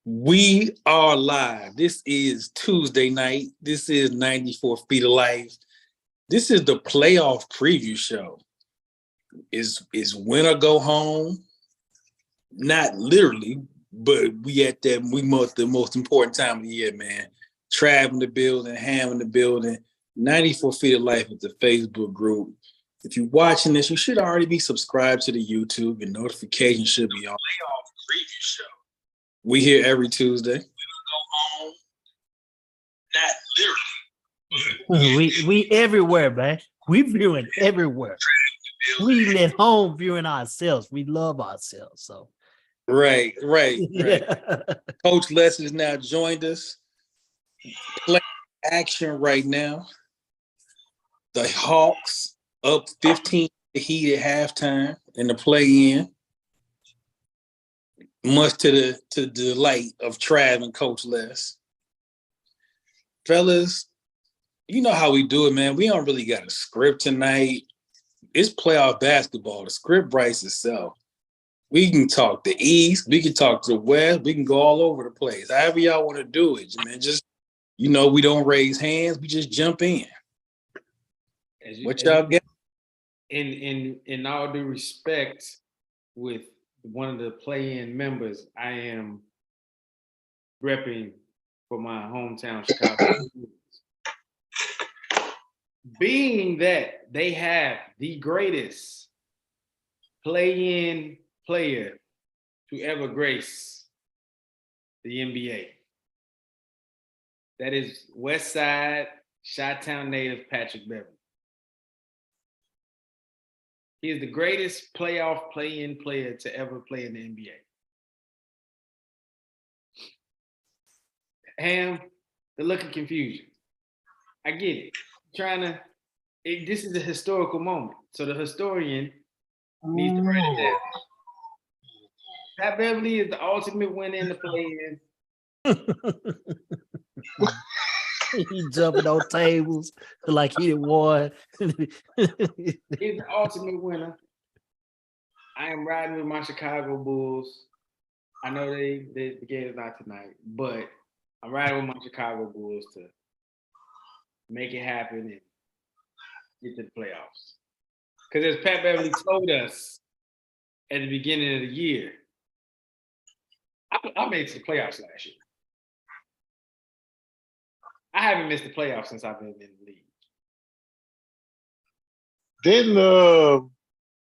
We are live. This is Tuesday night. This is 94 Feet of Life. This is the playoff preview show. Is win or go home. Not literally, but we at that the most important time of the year, man. Trav in the building, Ham in the building. 94 Feet of Life is the Facebook group. If you're watching this, you should already be subscribed to the YouTube. Your notification should be on. Playoff preview show. We here every Tuesday. We don't go home. Not literally. We everywhere, man. We viewing everywhere. We even at home viewing ourselves. We love ourselves. So right. Coach Les has now joined us. Play action right now. The Hawks up 15 to Heat at halftime in the play-in. Much to the delight of Trav and Coach Les. Fellas, you know how we do it, man. We don't really got a script tonight. It's playoff basketball. The script writes itself. We can talk the East. We can talk to the West. We can go all over the place. However y'all want to do it, man. Just, we don't raise hands. We just jump in. What y'all get? In all due respect, with one of the play-in members, I am repping for my hometown, Chicago. Being that they have the greatest play-in player to ever grace the NBA. That is West Side, Chi-Town native Patrick Beverley. He is the greatest playoff play-in player to ever play in the NBA. Ham, the look of confusion. I get it. This is a historical moment. So the historian needs to write it down. Pat Beverley is the ultimate winner in the play-in. He jumping on tables like he won. He's the ultimate winner. I am riding with my Chicago Bulls. I know the game is not tonight, but I'm riding with my Chicago Bulls to make it happen and get to the playoffs. Because as Pat Beverley told us at the beginning of the year, I made it to the playoffs last year. I haven't missed the playoffs since I've been in the league. Didn't the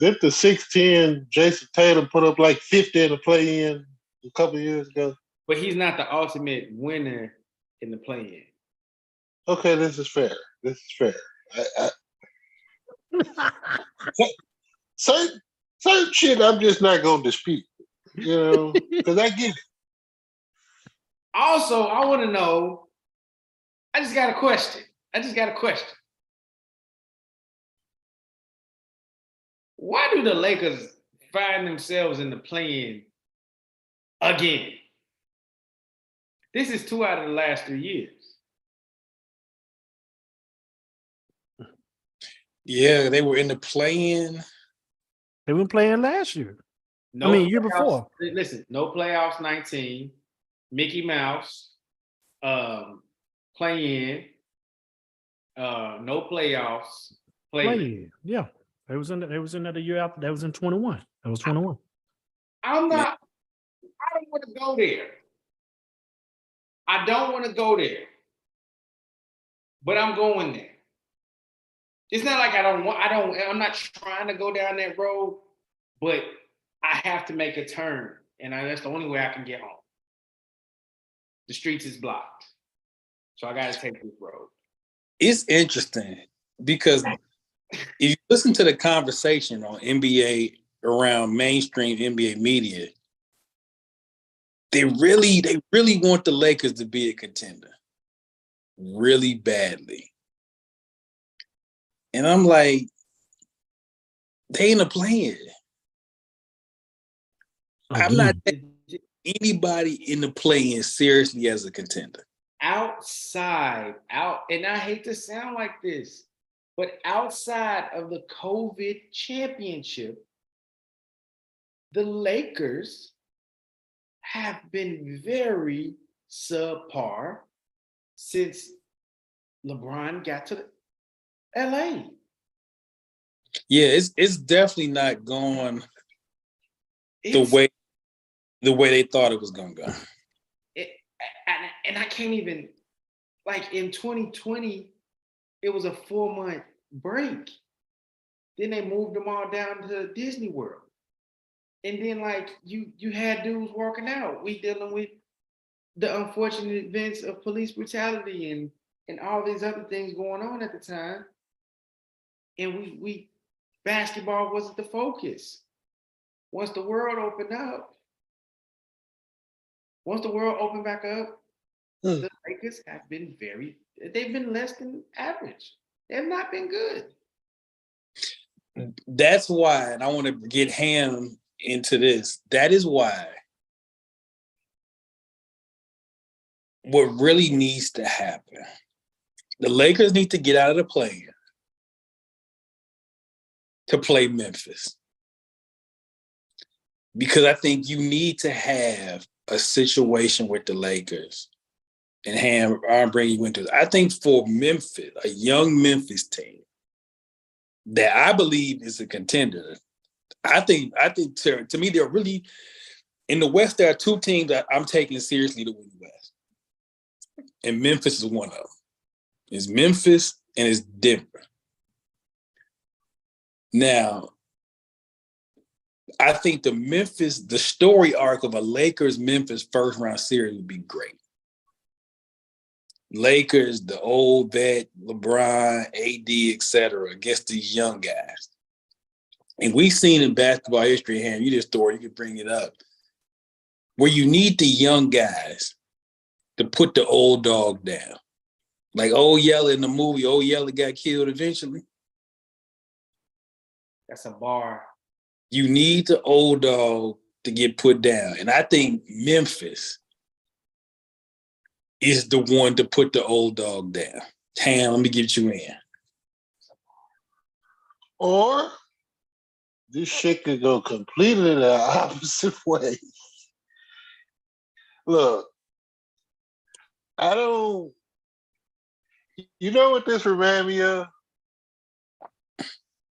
6'10" Jason Tatum put up like 50 in the play-in a couple of years ago? But he's not the ultimate winner in the play-in. Okay, this is fair. Certain shit I'm just not going to dispute, because I get it. Also, I want to know, I just got a question. Why do the Lakers find themselves in the play-in again? This is 2 out of the last 3 years. Yeah, they were in the play-in. They were playing last year. Year before. Listen, no playoffs 19, Mickey Mouse, play-in, no playoffs, play-in. Yeah. They was in there the year after. That was in 21. That was 21. I don't want to go there. I don't want to go there. But I'm going there. It's not like I'm not trying to go down that road, but I have to make a turn. And that's the only way I can get home. The streets is blocked. So I got to take this road. It's interesting because if you listen to the conversation on NBA around mainstream NBA media, they really want the Lakers to be a contender really badly. And I'm like, they ain't a play-in. I'm not taking anybody in the play-in seriously as a contender. And I hate to sound like this, but outside of the COVID championship, the Lakers have been very subpar since LeBron got to LA. Yeah, it's definitely not going It's, the way they thought it was gonna go. and I can't even, like, in 2020, it was a 4-month break. Then they moved them all down to Disney World. And then, like, you had dudes walking out. We dealing with the unfortunate events of police brutality and all these other things going on at the time. And we basketball wasn't the focus. Once the world opened back up, the Lakers have been they've been less than average. They have not been good. That's why, and I want to get Ham into this. That is why what really needs to happen, the Lakers need to get out of the play-in to play Memphis. Because I think you need to have a situation with the Lakers. And Ham, I'll bring you into it. I think for Memphis, a young Memphis team that I believe is a contender, I think to me, they're really, in the West, there are two teams that I'm taking seriously to win the West. And Memphis is one of them. It's Memphis and it's Denver. Now, I think the story arc of a Lakers-Memphis first-round series would be great. Lakers, the old vet, LeBron, AD, etc., against these young guys. And we've seen in basketball history, Ham, you can bring it up, where you need the young guys to put the old dog down. Like Old Yeller in the movie, Old Yeller got killed eventually. That's a bar. You need the old dog to get put down. And I think Memphis is the one to put the old dog down. Ham, let me get you in. Or this shit could go completely the opposite way. Look, you know what this reminds me of?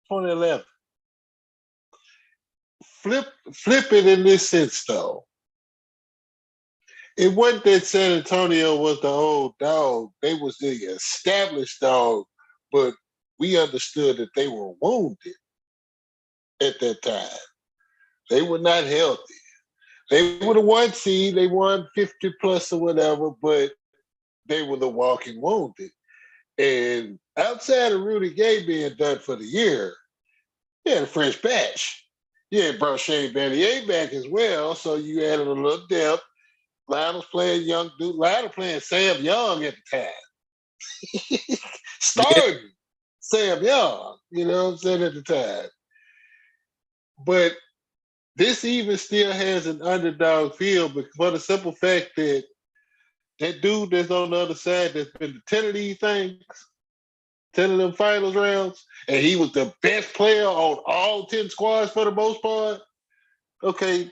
2011. Flip it in this sense, though. It wasn't that San Antonio was the old dog. They was the established dog, but we understood that they were wounded at that time. They were not healthy. They were the 1 seed. They won 50 plus or whatever, but they were the walking wounded. And outside of Rudy Gay being done for the year, you had a fresh batch. You had brought Shane Battier back as well, so you added a little depth. Lionel's playing young dude. Lionel playing Sam Young at the time. Starting Sam Young, you know what I'm saying, at the time. But this even still has an underdog feel, but for the simple fact that that dude that's on the other side that's been to 10 of these things, 10 of them finals rounds, and he was the best player on all 10 squads for the most part. Okay,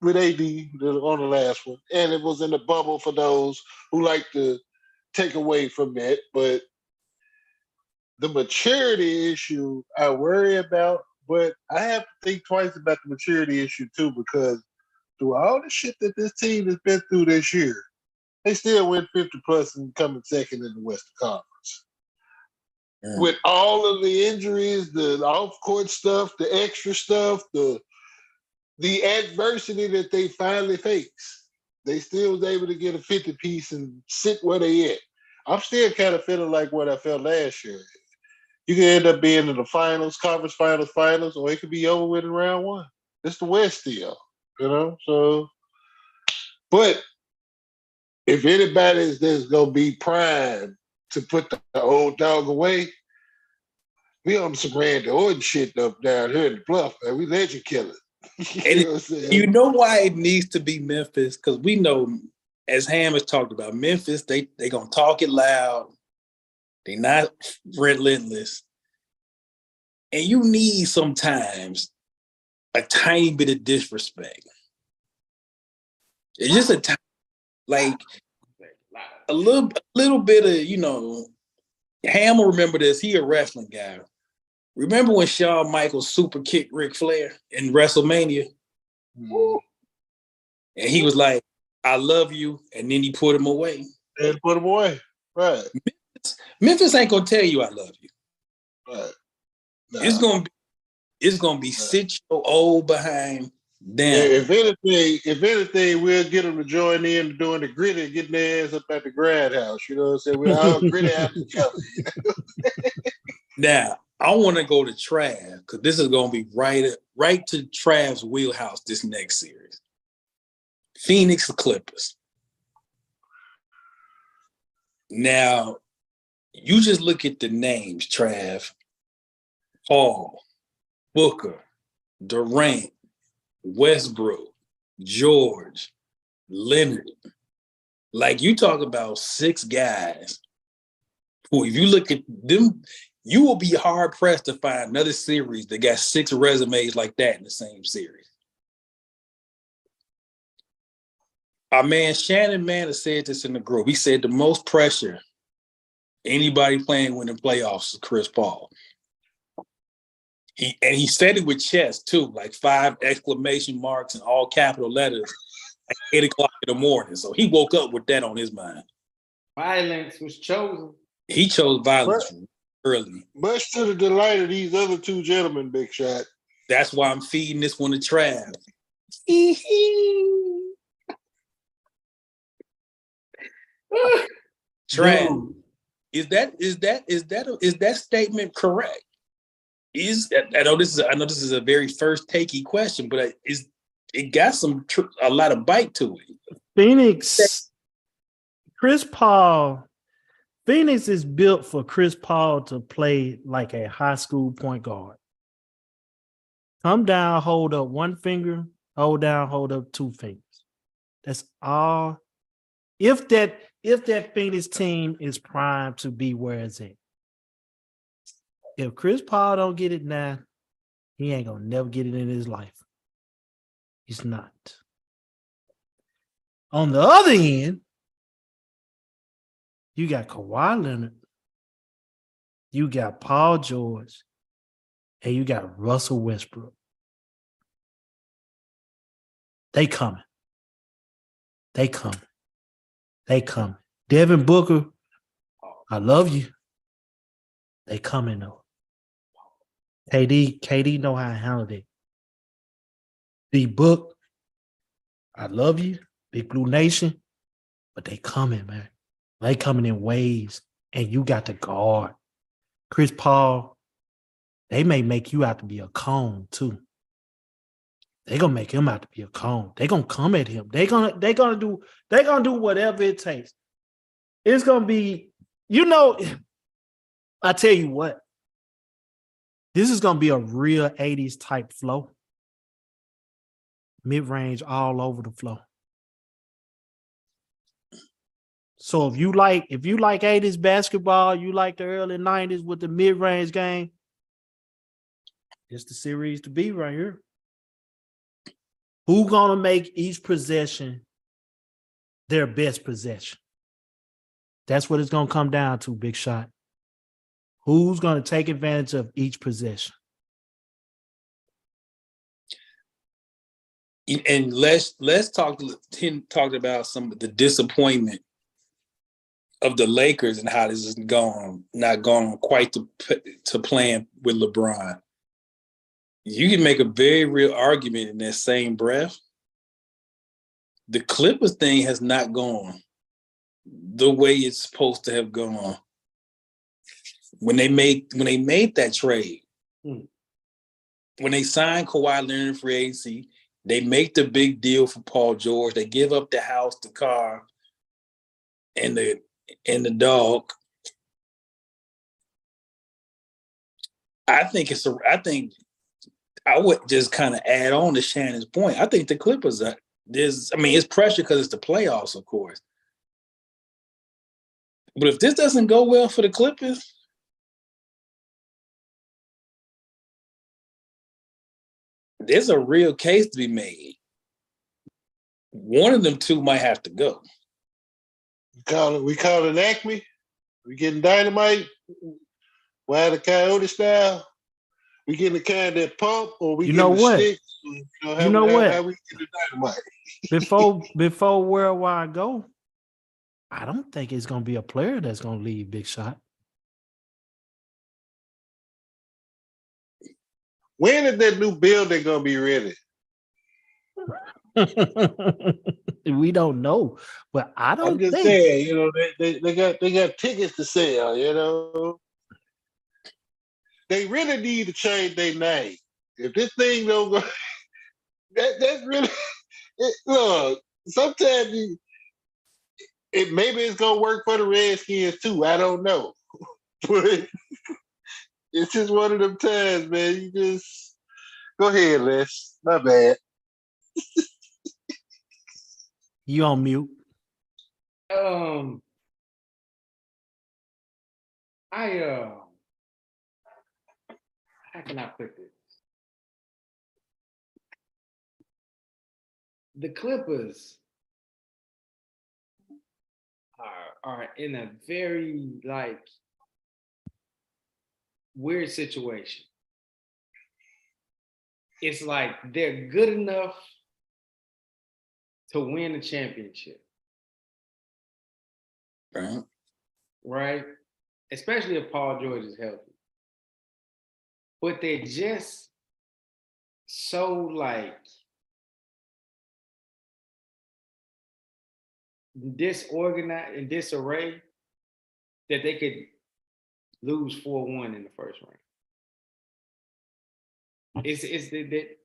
with AD on the last one. And it was in the bubble for those who like to take away from that. But the maturity issue I worry about, but I have to think twice about the maturity issue too, because through all the shit that this team has been through this year, they still went 50 plus and coming second in the Western Conference. With all of the injuries, the off-court stuff, the extra stuff, the adversity that they finally faced, they still was able to get a 50 piece and sit where they at. I'm still kind of feeling like what I felt last year. You can end up being in the finals, conference finals, or it could be over with in round one. It's the West still, you know? So, but if anybody's that's going to be primed to put the old dog away, we on some Randy Orton shit up down here in the Bluff, man. We legend killing. You know why it needs to be Memphis? Because we know, as Ham has talked about, Memphis, they going to talk it loud. They not relentless. And you need sometimes a tiny bit of disrespect. It's just a time, like a little bit of, Ham will remember this. He a wrestling guy. Remember when Shawn Michaels super kicked Ric Flair in WrestleMania? Mm. And he was like, I love you. And then he put him away. And put him away. Right. Memphis ain't gonna tell you I love you. Right. Nah. It's gonna be sit your old behind down. If anything, we'll get them to join in doing the gritty and getting their ass up at the grad house. You know what I'm saying? We're all gritty out together. Now, I want to go to Trav because this is gonna be right to Trav's wheelhouse this next series. Phoenix Clippers. Now, you just look at the names, Trav. Paul, Booker, Durant, Westbrook, George, Leonard. Like, you talk about 6 guys who, if you look at them, you will be hard pressed to find another series that got 6 resumes like that in the same series. Our man Shannon Mann has said this in the group. He said the most pressure anybody playing when in playoffs is Chris Paul. He said it with chest too, like 5 exclamation marks and all capital letters at 8 o'clock in the morning. So he woke up with that on his mind. Violence was chosen. He chose violence early. Much to the delight of these other 2 gentlemen, Big Shot. That's why I'm feeding this one to Trav. Trav, is that statement correct? I know this is a very first takey question, but it got a lot of bite to it. Phoenix is built for Chris Paul to play like a high school point guard. Come down, hold up 1 finger, hold down, hold up 2 fingers. That's all. If that Phoenix team is primed to be where it's at. If Chris Paul don't get it now, he ain't gonna never get it in his life. He's not. On the other end, you got Kawhi Leonard, you got Paul George, and you got Russell Westbrook. They coming. Devin Booker, I love you. They coming though. KD know how to handle it. D-Book, I love you. Big Blue Nation, but they coming, man. They coming in waves, and you got to guard. Chris Paul, they may make you out to be a cone too. They're gonna make him out to be a cone. They're gonna come at him. They're gonna do whatever it takes. It's gonna be, I tell you what, this is gonna be a real 80s type flow. Mid-range all over the flow. So if you like 80s basketball, you like the early 90s with the mid-range game, it's the series to be right here. Who's gonna make each possession their best possession? That's what it's gonna come down to, Big Shot. Who's gonna take advantage of each possession? And let's talk about some of the disappointment of the Lakers and how this is not going quite to plan with LeBron. You can make a very real argument in that same breath. The Clippers thing has not gone the way it's supposed to have gone. When they made that trade, when they signed Kawhi Leonard for free agency, they make the big deal for Paul George. They give up the house, the car, and the dog. I would just kind of add on to Shannon's point. I think the Clippers it's pressure because it's the playoffs, of course. But if this doesn't go well for the Clippers, there's a real case to be made one of them two might have to go. We call it Acme. We getting Dynamite. Wild the Coyote style. We getting the kind that pump, or we You getting know the what? sticks. You know what? How we get the Dynamite? Before Worldwide go, I don't think it's gonna be a player that's gonna leave Big Shot. When is that new building gonna be ready? We don't know, but I I'm don't just think. saying, you know, they got tickets to sell, you know. They really need to change their name. If this thing don't go, that's really look. Sometimes maybe it's gonna work for the Redskins too. I don't know, but it's just one of them times, man. You just go ahead, Les. My bad. You on mute. How can I put this? The Clippers are in a very like weird situation. It's like they're good enough to win a championship, Right? right? Especially if Paul George is healthy. But they're just so like disorganized and disarray that they could lose 4-1 in the first round.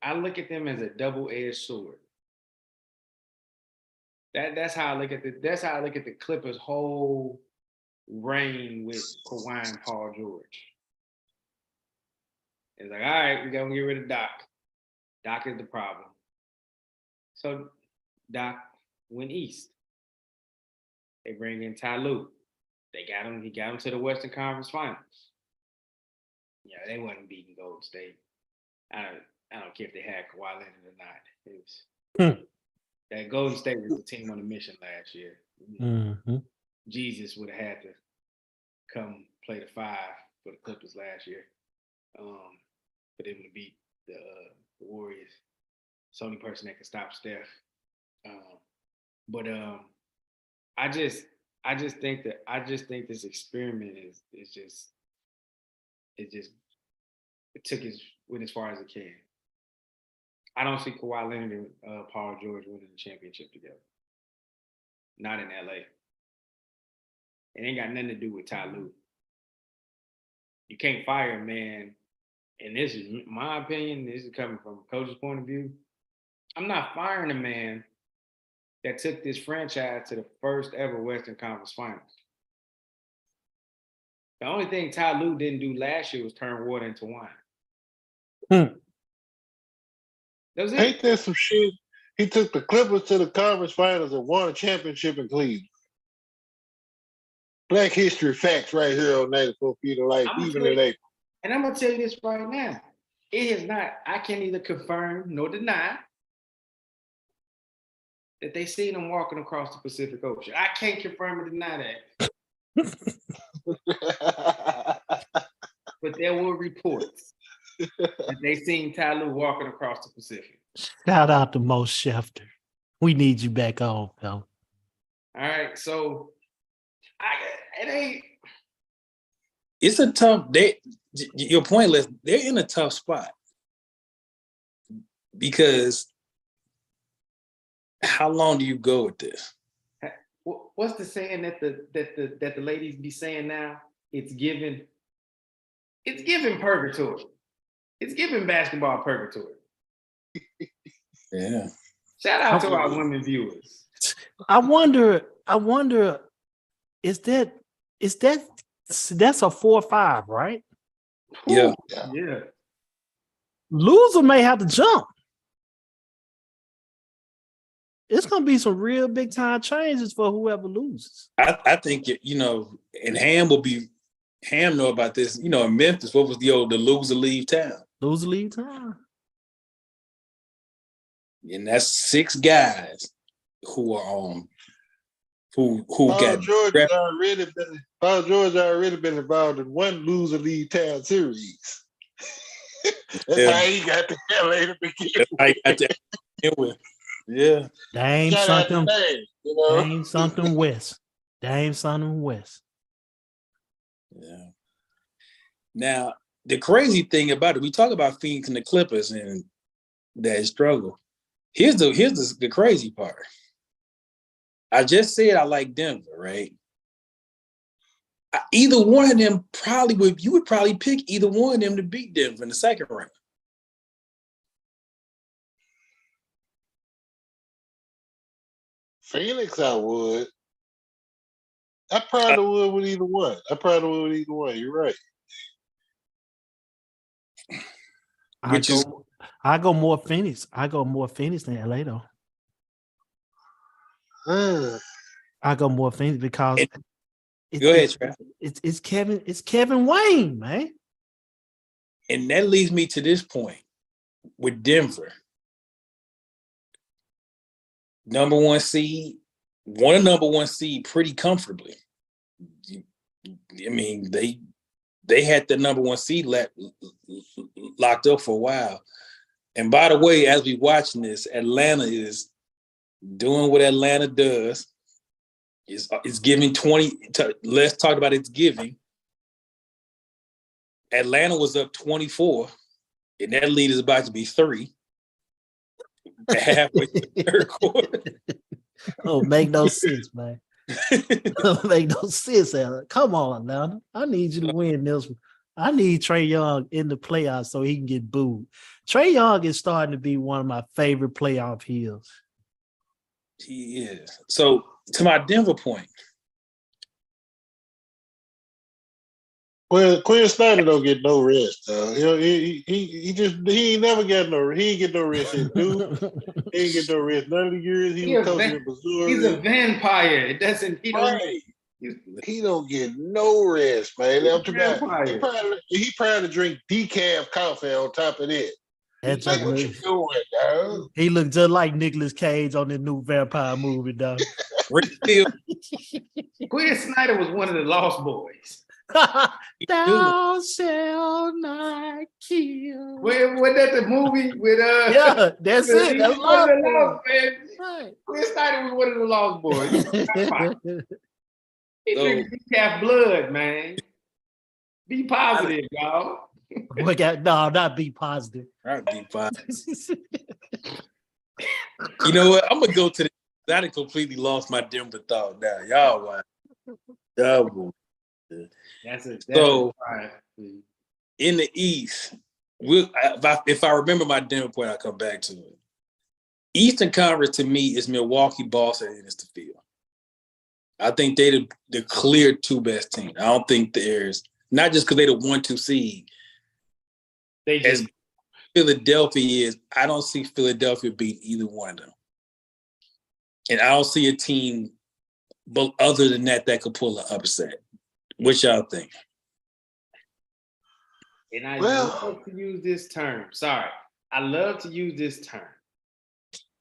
I look at them as a double-edged sword. That's how I look at the Clippers' whole reign with Kawhi and Paul George. It's like, all right, we gotta get rid of Doc. Doc is the problem. So Doc went east. They bring in Ty Lue. He got him to the Western Conference Finals. Yeah, they wasn't beating Golden State. I don't care if they had Kawhi Leonard or not. It was that Golden State was the team on a mission last year. Mm-hmm. Jesus would have had to come play the 5 for the Clippers last year. For them to beat the Warriors. It's the only person that can stop Steph. I just think this experiment went as far as it can. I don't see Kawhi Leonard and Paul George winning the championship together. Not in LA. It ain't got nothing to do with Ty Lue. You can't fire a man, and this is my opinion, this is coming from a coach's point of view. I'm not firing a man that took this franchise to the first ever Western Conference Finals. The only thing Ty Lue didn't do last year was turn water into wine. That was it. Ain't that some shit? He took the Clippers to the conference finals and won a championship in Cleveland. Black history facts right here on 94 Feet of Life, even in April. And I'm going to tell you this right now. It is not, I can't either confirm nor deny that they seen him walking across the Pacific Ocean. I can't confirm or deny that. But there were reports that they seen Ty Lue walking across the Pacific. Shout out to Mo Schefter. We need you back on, pal. All right, so It's a tough. Your point, Les, they're in a tough spot because how long do you go with this? What's the saying that the ladies be saying now? It's giving purgatory. It's giving basketball purgatory. Yeah. Shout out to our women viewers. I wonder, that's a 4-5, right? Yeah. Yeah. Loser may have to jump. It's gonna be some real big time changes for whoever loses. I think and Ham know about this. In Memphis, what was the loser leave town? Loser leave town. And that's 6 guys. who are who Paul got George drafted. already been involved in one loser league town series. That's Yeah. how he got to LA to begin That's how with. you got to begin with. Yeah. Dame Shout out to something, Dame, you know. Dame something West. Dame something West. Yeah. Now, the crazy thing about it, we talk about Phoenix and the Clippers and that struggle. Here's the crazy part. I just said I like Denver, right? Either one of them you would probably pick either one of them to beat Denver in the second round. Phoenix, I would. I probably would with either one. You're right. I go more Phoenix. I go more Phoenix than LA though. I go more Phoenix because Go ahead, Trav. It's Kevin Wayne, man. And that leads me to this point with Denver. Number one seed, won a number one seed pretty comfortably. I mean, they had the number one seed locked up for a while. And by the way, as we watching this, Atlanta is doing what Atlanta does. It's giving 20. Let's talk about its giving. Atlanta was up 24, and that lead is about to be 3. Halfway through the third quarter. Oh, make no sense, man. Make no sense, Alan. Come on, Atlanta. I need you to win this one. I need Trae Young in the playoffs so he can get booed. Trae Young is starting to be one of my favorite playoff heels. He is. So to my Denver point. Well, Quinn Snyder don't get no rest. He ain't never got no. He ain't get no rest. Dude, he ain't get no rest. None of the years he was coaching in Missouri. He's a vampire. It doesn't. He don't. Right. He don't get no rest, man. I'm talking about, he probably drink decaf coffee on top of that. That's Like, what you doing, dog? He looked just like Nicolas Cage on the new vampire movie, dog. Quinn Snyder was one of the Lost Boys. Thou shalt not kill. Wasn't that the movie with Yeah, that's it. That's Lost Lost man. Right. Quinn Snyder was one of the Lost Boys. He So- drinking decaf blood, man. Be positive, y'all. Not be positive. Right, D5. You know what? I'm gonna go to the. I done completely lost my Denver thought now. Y'all, That's So- right. in the East, if I remember my Denver point, I'll come back to it. Eastern Conference to me is Milwaukee, Boston, and it's the field. I think they the clear 2 best teams. I don't think there's not just because they the 1-2 seed. They just As Philadelphia is, I don't see Philadelphia beat either one of them. And I don't see a team but other than that could pull an upset. What y'all think? and I Well- love to use this term. Sorry. I love to use this term.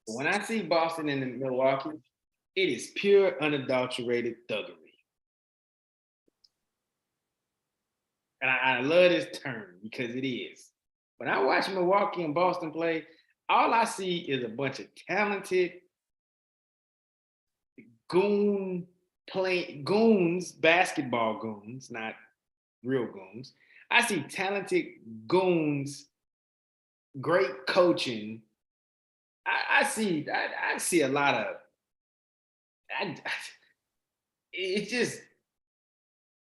But when I see Boston and Milwaukee, it is pure unadulterated thuggery. And I love this term because it is. When I watch Milwaukee and Boston play, all I see is a bunch of talented goons, basketball goons, not real goons. I see talented goons, great coaching. I see a lot of. It's just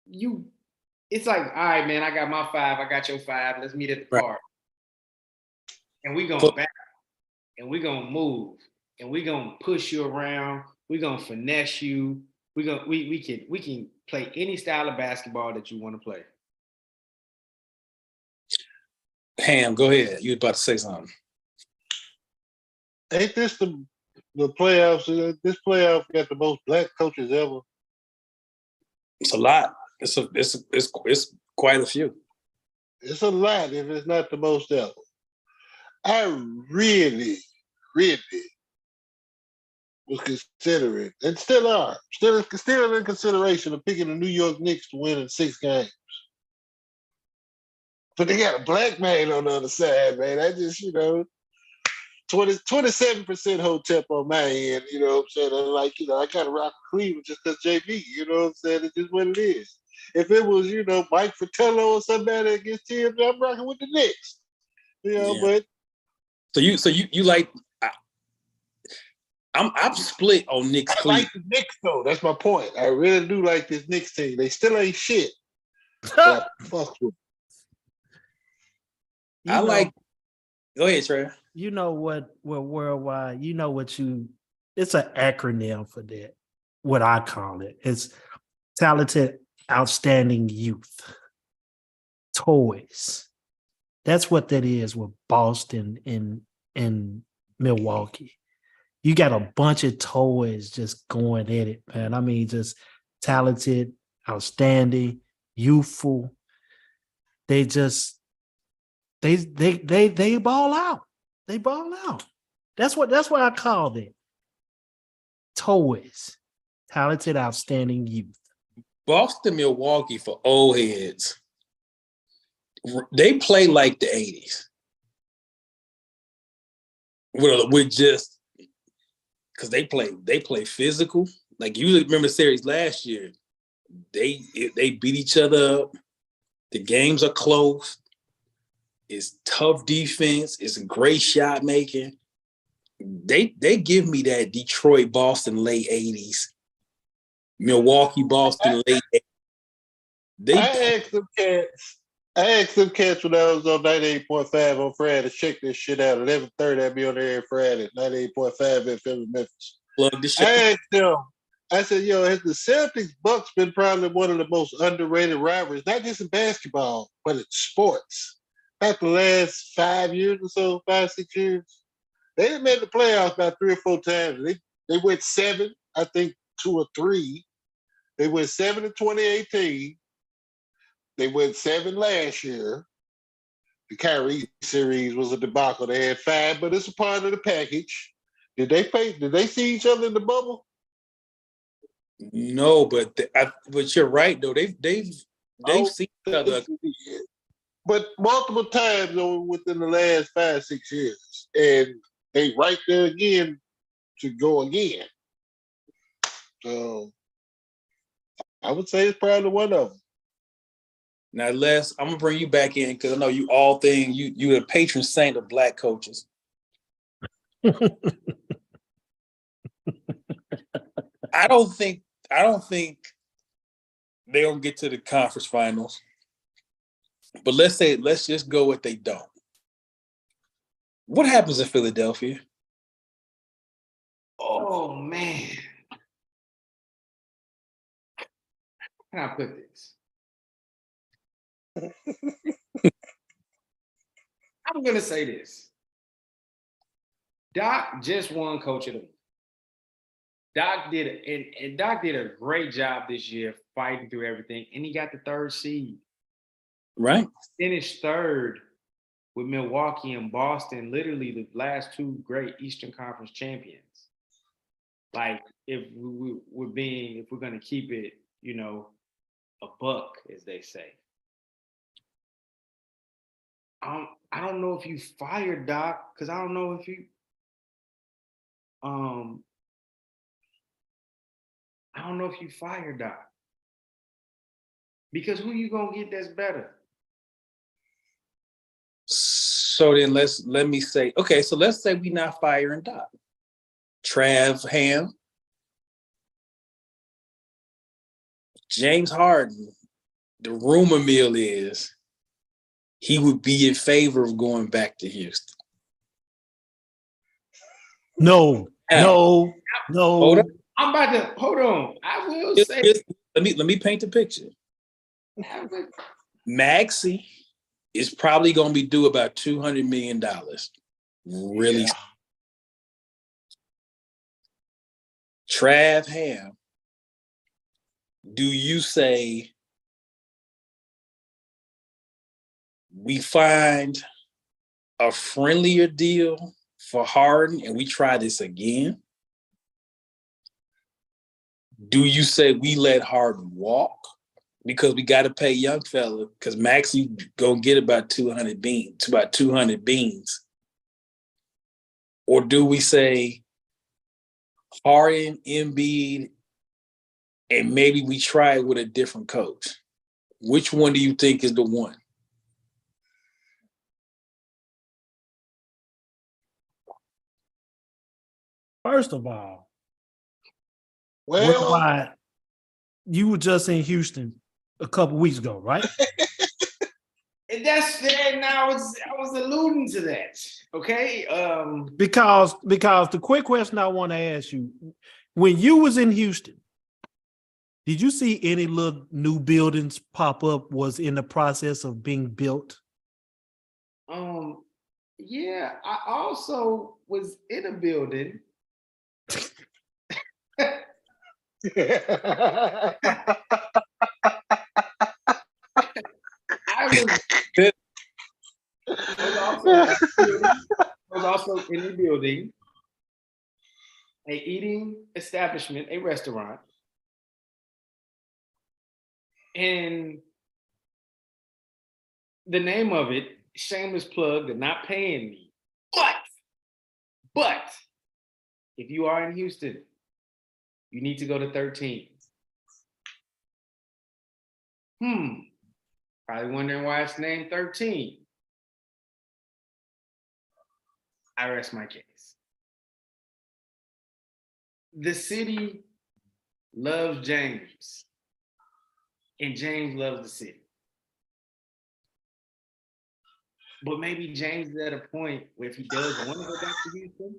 you. It's like, all right, man. I got my 5. I got your 5. Let's meet at the Right. park, and we gonna battle, and we gonna move, and we gonna push you around. We gonna finesse you. We can play any style of basketball that you want to play. Ham, go ahead. You was about to say something. Ain't this the playoffs? This playoff got the most black coaches ever. It's a lot. It's quite a few. It's a lot if it's not the most ever. I really was considering, and still are, still in consideration of picking the New York Knicks to win in 6 games. But they got a black man on the other side, man. I just, 27% Hotep on my end, you know what I'm saying? And like, I got to rock Cleveland just because JB, you know what I'm saying? It's just what it is. If it was, Mike Fratello or somebody against him, I'm rocking with the Knicks. Yeah. But So you like I'm split on Knicks I Cleveland. like the Knicks though. That's my point. I really do like this Knicks team. They still ain't shit. But I fuck with them. I like. Go ahead, Trey. You know what worldwide, it's an acronym for that. What I call it. It's talented, outstanding youth. Toys. That's what that is with Boston and Milwaukee. You got a bunch of toys just going at it, man. I mean, just talented, outstanding, youthful. They just they ball out. They ball out. That's what I call them. Toys. Talented, outstanding youth. Boston, Milwaukee for old heads. They play like the 80s. With just because they play physical. Like you remember the series last year. They beat each other up. The games are close. It's tough defense. It's great shot making. They give me that Detroit, Boston late 80s, Milwaukee, Boston late 80s. I asked them cats when I was on 98.5 on Friday to check this shit out. 11:30, I'd be on there every Friday. 98.5 FM in Memphis. Plug the show. I asked them, I said, has the Celtics Bucks been probably one of the most underrated rivalries, not just in basketball, but in sports? About the last 5 years or so, 5-6 years. They done made the playoffs about 3 or 4 times. They went 7, I think 2 or 3. They went 7 in 2018. They went 7 last year. The Kyrie series was a debacle. They had 5, but it's a part of the package. Did they see each other in the bubble? No, but you're right though. They've seen each other. But multiple times within the last 5-6 years, and they right there again to go again. So I would say it's probably one of them. Now, Les, I'm gonna bring you back in because I know you all think you're a patron saint of black coaches. I don't think they don't get to the conference finals. But let's just go with they don't. What happens in Philadelphia? Oh man. How can I put this? I'm gonna say this. Doc just won Coach of the Week. Doc did a great job this year fighting through everything, and he got the 3rd seed. Right. Finished 3rd with Milwaukee and Boston, literally the last 2 great Eastern Conference champions. Like if we're gonna keep it, a buck, as they say. I don't know if you fired Doc because I don't know if you I don't know if you fired Doc. Because who you gonna get that's better? So then let me say, okay, so let's say we not firing Doc. Trav Ham, James Harden, the rumor mill is he would be in favor of going back to Houston. No. Hold on. I'm about to hold on. I will say let me paint the picture. Maxey is probably going to be due about $200 million. Really. Yeah. Trav Ham, do you say we find a friendlier deal for Harden and we try this again? Do you say we let Harden walk because we got to pay young fella because Maxey gonna get about 200 beans, or do we say Harden, Embiid, and maybe we try it with a different coach? Which one do you think is the one? First of all, Well, why you were just in Houston a couple weeks ago, right? And that's and I was alluding to that. Okay. Because the quick question I want to ask you, when you was in Houston, did you see any little new buildings pop up was in the process of being built? Yeah, I also was in a building. I was also in a building, a eating establishment, a restaurant, and the name of it, shameless plug, they're not paying me. But if you are in Houston, you need to go to 13. Probably wondering why it's named 13. I rest my case. The city loves James, and James loves the city. But maybe James is at a point where if he does want to go back to Houston,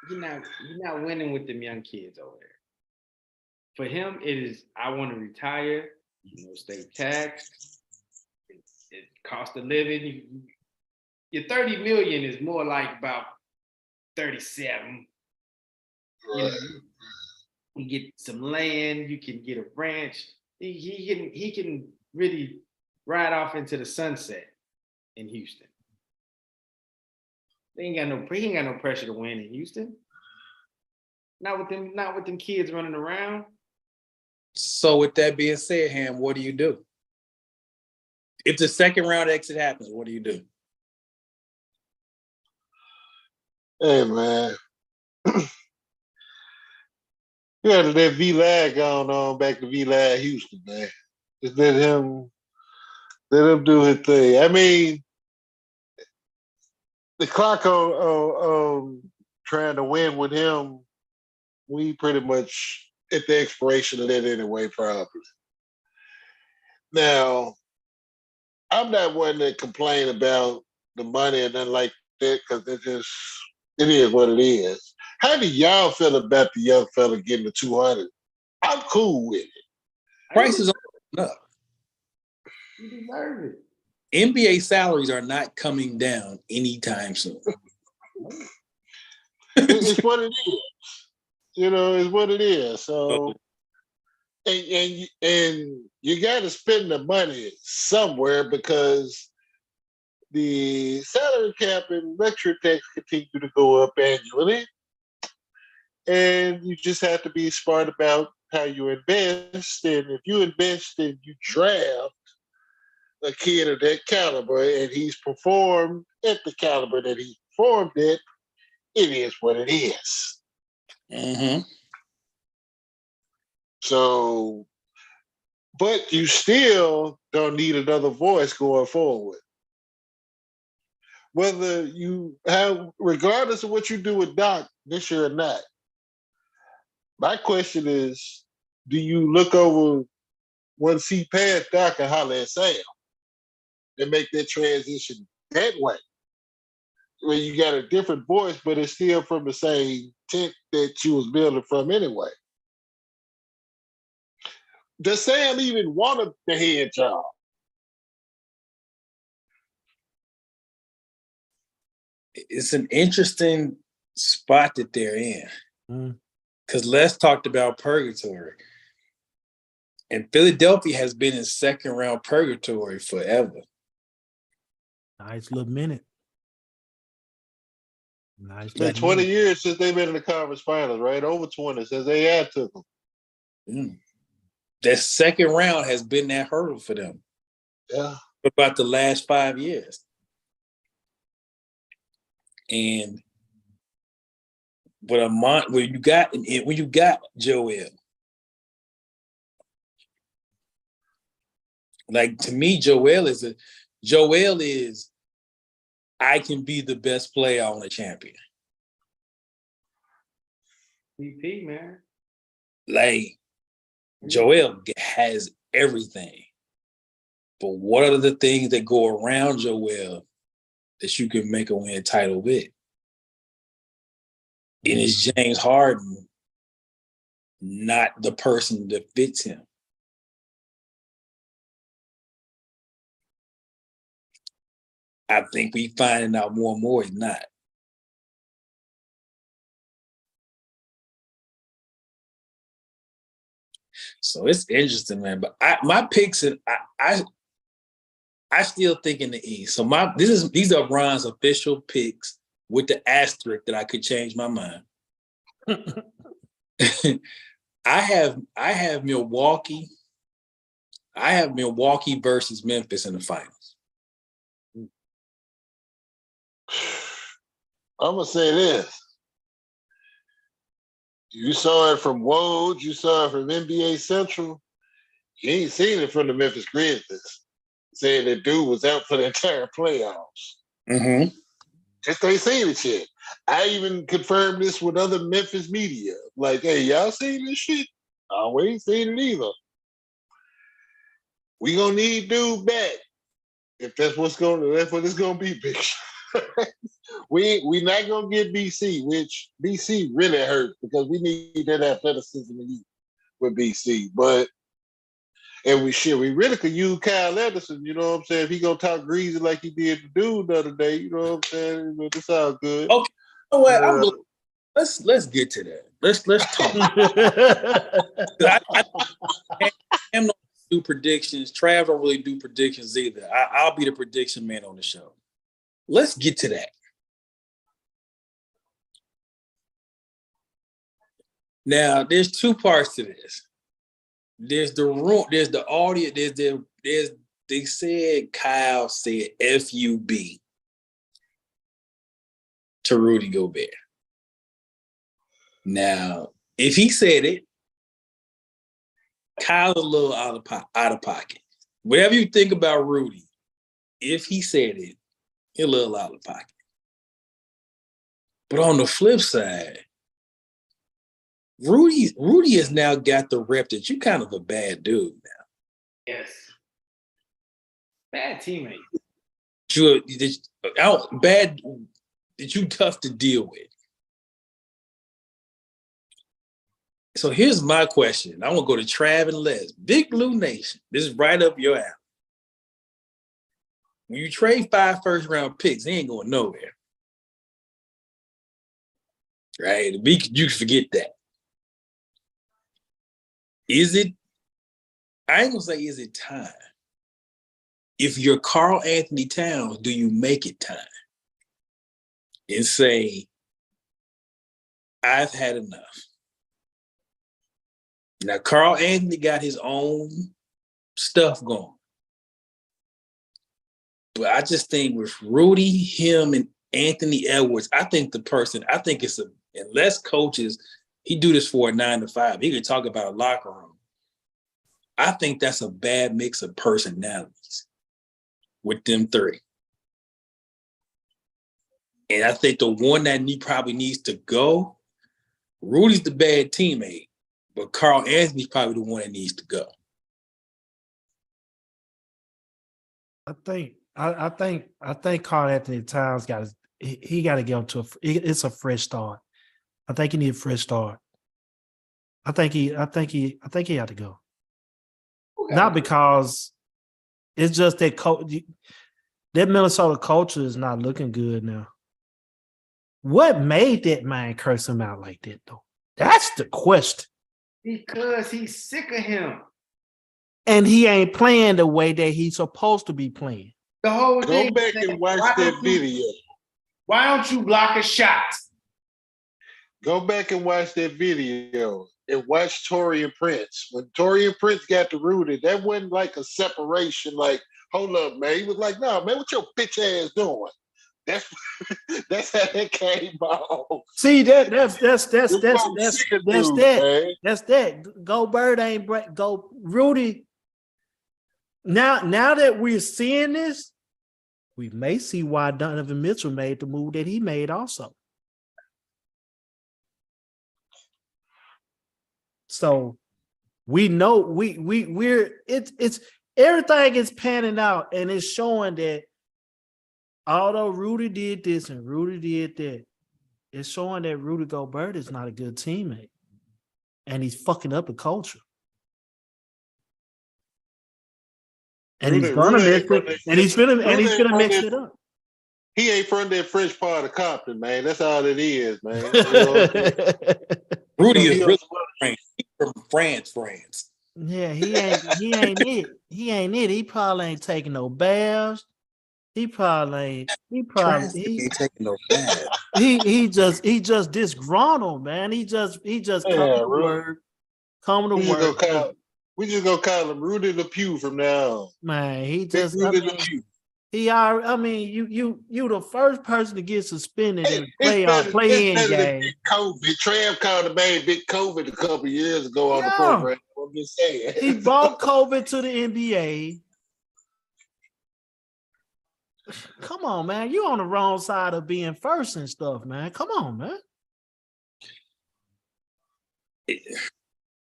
he's not winning with them young kids over there. For him, it is, I want to retire, state tax, it cost of living. Your 30 million is more like about 37. You get some land, you can get a ranch. He can really ride off into the sunset in Houston. He ain't got no pressure to win in Houston. Not with them kids running around. So with that being said, Ham, what do you do? If the second round exit happens, what do you do? Hey, man. You had to let V-Lag going on back to V-Lag Houston, man. Just let him do his thing. I mean, the clock on trying to win with him, we pretty much at the expiration of that anyway, probably. Now, I'm not one to complain about the money and nothing like that because it is what it is. How do y'all feel about the young fella getting the 200? I'm cool with it. Prices are up. You deserve it. NBA salaries are not coming down anytime soon. It's what it is. It's what it is. So, and you got to spend the money somewhere because the salary cap and lecture tax continue to go up annually. And you just have to be smart about how you invest. And if you invest and you draft a kid of that caliber and he's performed at the caliber that he performed at, it is what it is. Mm-hmm. So, but you still don't need another voice going forward. Whether you have, regardless of what you do with Doc this year or not, my question is, do you look over one seat past Doc and holler at Sam and make that transition that way? Where you got a different voice, but it's still from the same tent that you was building from anyway. Does Sam even want the head job? It's an interesting spot that they're in. Because Les talked about purgatory. And Philadelphia has been in second round purgatory forever. Nice little minute. Nice. It's been 20 years since they've been in the conference finals, right? Over 20 since they had took them. That second round has been that hurdle for them. Yeah. For about the last 5 years. And but when you got Joel, like to me, Joel is I can be the best player on a champion. VP, man. Like Joel has everything. But what are the things that go around Joel that you can make a win title with? And it's James Harden, not the person that fits him. I think we finding out more and more he's not. So it's interesting, man. But my picks, and I still think in the East. So these are Ron's official picks with the asterisk that I could change my mind. I have Milwaukee. I have Milwaukee versus Memphis in the finals. I'm gonna say this. You saw it from Woj, you saw it from NBA Central. You ain't seen it from the Memphis Grizzlies, saying that dude was out for the entire playoffs. Mm-hmm. Just ain't seen it yet. I even confirmed this with other Memphis media. Like, hey, y'all seen this shit? Oh, we ain't seen it either. We gonna need dude back. If that's what it's gonna be, big. we not gonna get BC, which BC really hurts because we need that athleticism with BC. But and we really could use Kyle Anderson, you know what I'm saying? If he gonna talk greasy like he did the dude the other day, you know what I'm saying? But this all good. Okay. You know what? Let's get to that. Let's talk. I don't do predictions. Trav don't really do predictions either. I'll be the prediction man on the show. Let's get to that. Now, there's two parts to this. There's the room, there's the audience, they said Kyle said FUB to Rudy Gobert. Now, if he said it, Kyle's a little out of pocket. Whatever you think about Rudy, if he said it, he's a little out of pocket. But on the flip side, Rudy has now got the rep that you kind of a bad dude now. Yes. Bad teammate. Bad that you tough to deal with. So here's my question. I want to go to Trav and Les. Big Blue Nation. This is right up your alley. When you trade 5 first-round picks, they ain't going nowhere. Right? You can forget that. I ain't gonna say is it time. If you're Karl Anthony Towns, do you make it time? And say, I've had enough. Now, Karl Anthony got his own stuff going. But I just think with Rudy, him, and Anthony Edwards, unless coaches, he do this for a 9 to 5. He could talk about a locker room. I think that's a bad mix of personalities with them 3. And I think the one that probably needs to go, Rudy's the bad teammate, but Karl Anthony's probably the one that needs to go. I think Karl Anthony Towns got to get to it's a fresh start. I think he needs a fresh start. I think he had to go. Okay. Not because it's just that that Minnesota culture is not looking good now. What made that man curse him out like that, though? That's the question. Because he's sick of him. And he ain't playing the way that he's supposed to be playing. The whole Go back and watch that video. Why don't you block a shot? Go back and watch that video and watch Torian Prince. When Torian Prince got to Rudy, that wasn't like a separation. Like, hold up, man. He was like, "No, man, what your bitch ass doing?" That's that's how that came off. See that's that. Go Bird ain't break. Go Rudy. Now that we're seeing this, we may see why Donovan Mitchell made the move that he made also. So we know it's everything is panning out, and it's showing that although Rudy did this and Rudy did that, it's showing that Rudy Gobert is not a good teammate, and he's fucking up the culture. And he's gonna mess it, and he's gonna mix it up. He ain't from that French part of Compton, man. That's all it is, man. You know Rudy is really French. He's from France. Yeah, he ain't it. He ain't it. He probably ain't taking no baths. He probably ain't taking no baths. He just disgruntled, man. He just coming to work. We just gonna call him Rudy LePew from now on. Man, You the first person to get suspended in play-in game. COVID. Trav called the man Big COVID a couple years ago on the program. I'm just saying. He brought COVID to the NBA. Come on, man. You on the wrong side of being first and stuff, man. Come on, man.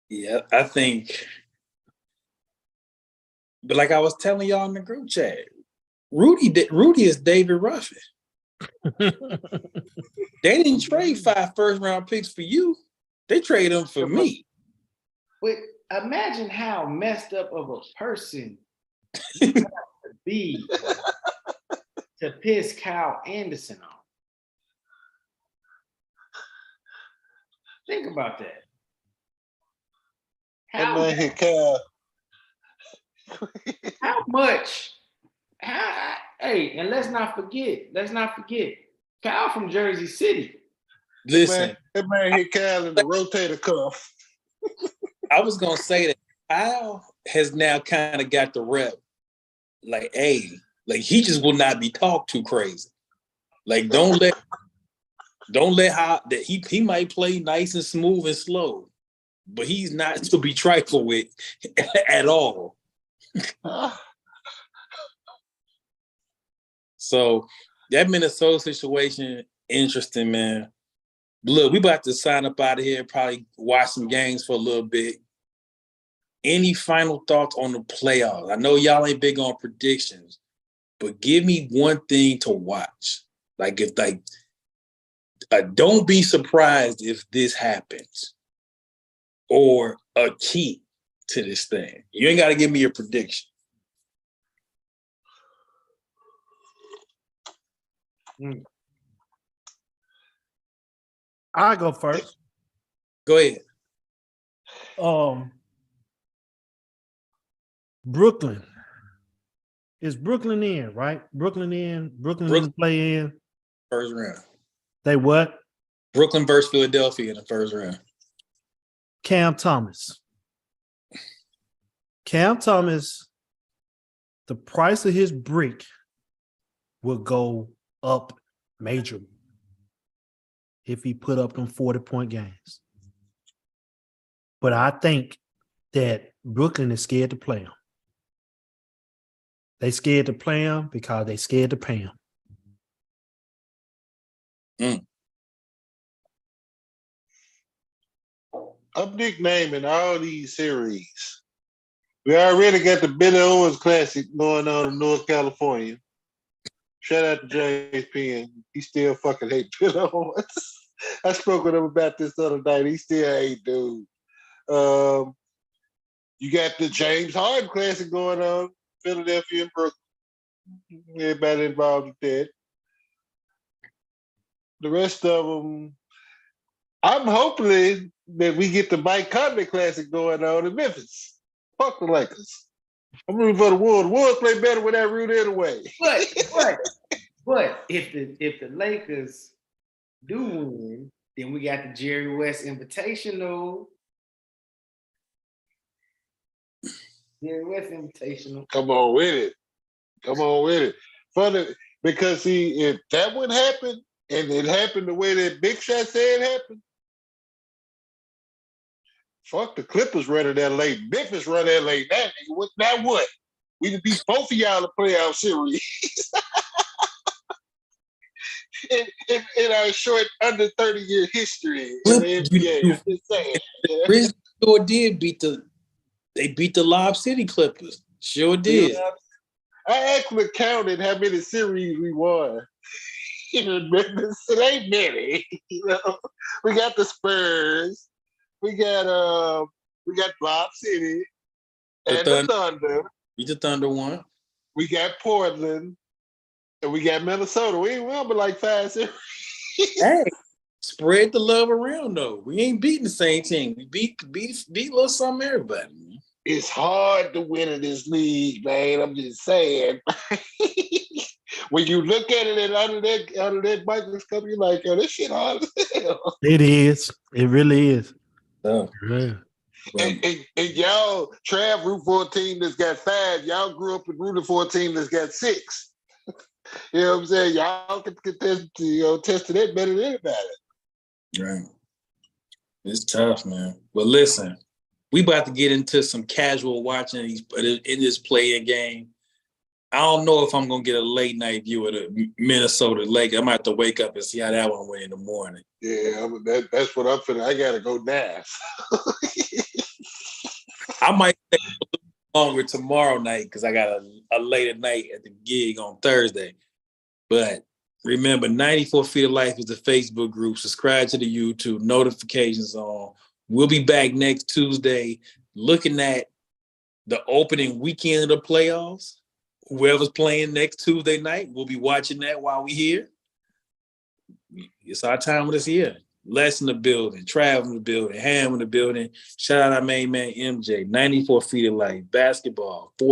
Yeah, I think. But like I was telling y'all in the group chat, Rudy is David Ruffin. They didn't trade 5 first-round picks for you. They traded them for me. But imagine how messed up of a person you have to be to piss Kyle Anderson off. Think about that. How much? Hey, and let's not forget, Kyle from Jersey City. Listen, that man hit Kyle in the rotator cuff. I was gonna say that Kyle has now kind of got the rep. Like, hey, like he just will not be talked too crazy. Like, don't let how that he might play nice and smooth and slow, but he's not to be trifled with at all. So that Minnesota situation, interesting, man. Look, we about to sign up out of here, probably watch some games for a little bit. Any final thoughts on the playoffs? I know y'all ain't big on predictions, but give me one thing to watch. Don't be surprised if this happens, or a key to this thing. You ain't got to give me your prediction. I'll go first. Go ahead. Brooklyn. Is Brooklyn in, right? Brooklyn in play in. First round. They what? Brooklyn versus Philadelphia in the first round. Cam Thomas, the price of his brick will go up majorly if he put up them 40-point games. But I think that Brooklyn is scared to play him. They scared to play him because they scared to pay him. I'm nicknaming all these series. We already got the Billy Owens Classic going on in North California. Shout out to James Penn. He still fucking hates Billy Owens. I spoke with him about this the other night. He still hate dude. You got the James Harden Classic going on, Philadelphia and Brooklyn. Everybody involved with that. The rest of them, I'm hoping that we get the Mike Conley Classic going on in Memphis. Fuck the Lakers. I'm rooting for the Wolves. The Wolves play better with that route anyway. But But if the Lakers do win, then we got the Jerry West Invitational. Jerry West Invitational. Come on with it. Come on with it. Funny because see, if that would happen and it happened the way that Big Shot said it happened, fuck the Clippers running that late. Memphis run that late. Now what? We can beat both of y'all in the playoff series. in our short under 30-year history in the NBA. I'm just saying. Grizzlies sure did beat the Lob City Clippers. Sure did. Yeah. I actually counted how many series we won. It ain't many. We got the Spurs. We got Lob City and the Thunder. We the Thunder one. We got Portland. And we got Minnesota. We ain't won but like 5 series. Hey, spread the love around though. We ain't beating the same team. We beat a little something everybody. Man. It's hard to win in this league, man. I'm just saying. When you look at it and under that microscope, you're like, yo, this shit hard as hell. It is. It really is. Oh. Yeah. And y'all, Trav root for a team that's got 5. Y'all grew up and rooted for a team that's got 6. You know what I'm saying? Y'all can test that better than anybody. Right. It's tough, man. But listen, we about to get into some casual watching in this play-in game. I don't know if I'm gonna get a late night view of the Minnesota Lakers. I might have to wake up and see how that one went in the morning. Yeah, that's what I'm feeling. I gotta go now. I might stay a little longer tomorrow night because I got a later night at the gig on Thursday. But remember, 94 Feet of Life is the Facebook group. Subscribe to the YouTube, notifications on. We'll be back next Tuesday looking at the opening weekend of the playoffs. Whoever's playing next Tuesday night, we'll be watching that while we're here. It's our time with us here. Les in the building, Trav in the building, Ham in the building. Shout out our main man, MJ. 94 Feet of Life, basketball.